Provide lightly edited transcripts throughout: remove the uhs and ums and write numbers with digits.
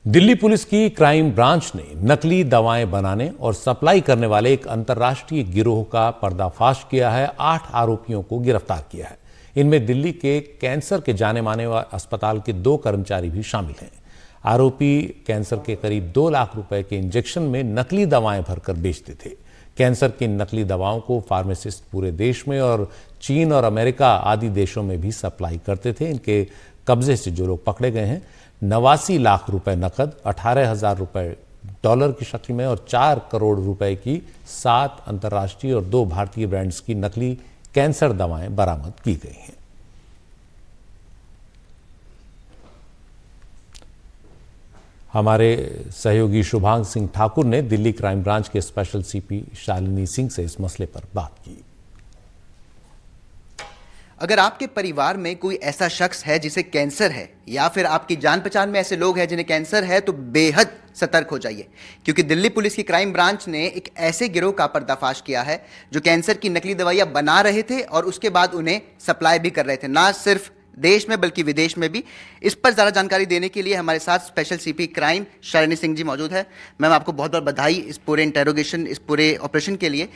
Delhi police की crime branch ने नकली दवाएं बनाने और सप्लाई करने वाले एक अंतर्राष्ट्रीय गिरोह का पर्दाफाश किया है। 8 आरोपियों को गिरफ्तार किया है। इनमें दिल्ली के कैंसर के जाने माने अस्पताल के 2 कर्मचारी भी शामिल हैं। आरोपी कैंसर के करीब 2 लाख रुपए के इंजेक्शन में नकली दवाएं भरकर बेचते थे। कैंसर की नकली दवाओं को फार्मासिस्ट पूरे देश में और चीन और अमेरिका आदि देशों में भी सप्लाई करते थे। इनके कब्जे से जो लोग पकड़े गए हैं, 89 लाख रुपए नकद, 18,000 रुपए डॉलर की शक्ल में और 4 करोड़ रुपए की 7 अंतर्राष्ट्रीय और 2 भारतीय ब्रांड्स की नकली कैंसर दवाएं बरामद की गई हैं। हमारे सहयोगी शुभांग सिंह ठाकुर ने दिल्ली क्राइम ब्रांच के स्पेशल सीपी शालिनी सिंह से इस मसले पर बात की। अगर आपके परिवार में कोई ऐसा शख्स है जिसे कैंसर है या फिर आपकी जान पहचान में ऐसे लोग हैं जिन्हें कैंसर है, तो बेहद सतर्क हो जाइए, क्योंकि दिल्ली पुलिस की क्राइम ब्रांच ने एक ऐसे गिरोह का पर्दाफाश किया है जो कैंसर की नकली दवाइयां बना रहे थे और उसके बाद उन्हें सप्लाई भी कर रहे थे, ना सिर्फ देश में बल्कि विदेश में भी। इस पर ज़्यादा जानकारी देने के लिए हमारे साथ special CP crime Shalini Singh ji मौजूद है। मैम, आपको बहुत बहुत बधाई इस पूरे इंटेरोगेशन, इस पूरे ऑपरेशन के लिए।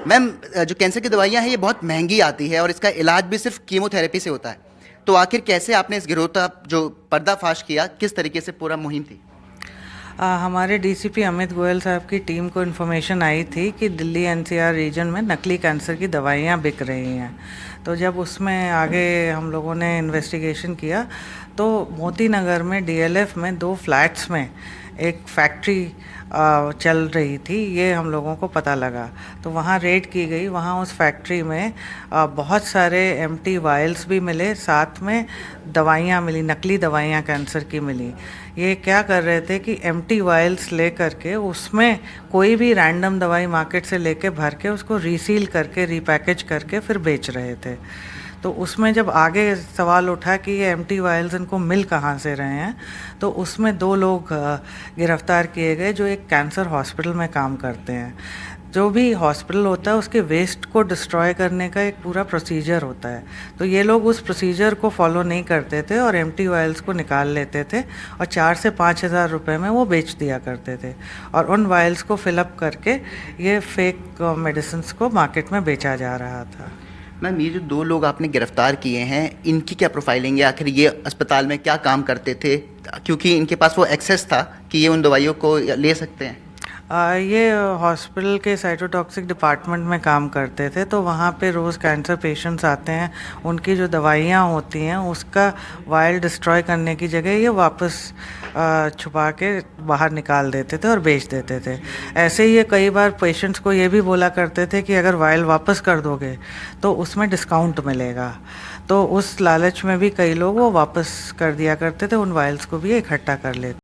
मैम, जो कैंसर की दवाइयाँ हैं ये बहुत महंगी आती है और इसका इलाज भी सिर्फ कीमोथेरेपी से होता है, तो आखिर कैसे आपने इस गिरोह का जो पर्दाफाश किया, किस तरीके से पूरा मुहिम थी? हमारे डीसीपी अमित गोयल साहब की टीम को इन्फॉर्मेशन आई थी कि दिल्ली एनसीआर रीजन में नकली कैंसर की दवाइयाँ बिक रही हैं। तो जब उसमें आगे हम लोगों ने इन्वेस्टिगेशन किया तो मोती नगर में डीएलएफ में 2 फ्लैट्स में एक फैक्ट्री चल रही थी, ये हम लोगों को पता लगा। तो वहाँ रेड की गई। वहाँ उस फैक्ट्री में बहुत सारे एम्प्टी वायल्स भी मिले, साथ में दवाइयाँ मिली, नकली दवाइयाँ कैंसर की मिली। ये क्या कर रहे थे कि एम्प्टी वायल्स ले करके उसमें कोई भी रैंडम दवाई मार्केट से लेके भर के उसको रीसील करके रीपैकेज करके फिर बेच रहे थे। तो उसमें जब आगे सवाल उठा कि ये एम्प्टी वायल्स इनको मिल कहाँ से रहे हैं, तो उसमें 2 लोग गिरफ्तार किए गए जो एक कैंसर हॉस्पिटल में काम करते हैं। जो भी हॉस्पिटल होता है उसके वेस्ट को डिस्ट्रॉय करने का एक पूरा प्रोसीजर होता है, तो ये लोग उस प्रोसीजर को फॉलो नहीं करते थे और एम्प्टी वायल्स को निकाल लेते थे और 4 से 5,000 रुपये में वो बेच दिया करते थे और उन वायल्स को फिलअप करके ये फेक मेडिसिन्स को मार्केट में बेचा जा रहा था। मैम, ये जो 2 लोग आपने गिरफ्तार किए हैं, इनकी क्या प्रोफाइलिंग है? आखिर ये अस्पताल में क्या काम करते थे, क्योंकि इनके पास वो एक्सेस था कि ये उन दवाइयों को ले सकते हैं? ये हॉस्पिटल के साइटोटॉक्सिक डिपार्टमेंट में काम करते थे, तो वहाँ पे रोज़ कैंसर पेशेंट्स आते हैं, उनकी जो दवाइयाँ होती हैं उसका वायल डिस्ट्रॉय करने की जगह ये वापस छुपा के बाहर निकाल देते थे और बेच देते थे। ऐसे ही ये कई बार पेशेंट्स को ये भी बोला करते थे कि अगर वायल वापस कर दोगे तो उसमें डिस्काउंट मिलेगा, तो उस लालच में भी कई लोग वो वापस कर दिया करते थे, उन वायल्स को भी इकट्ठा कर लेते।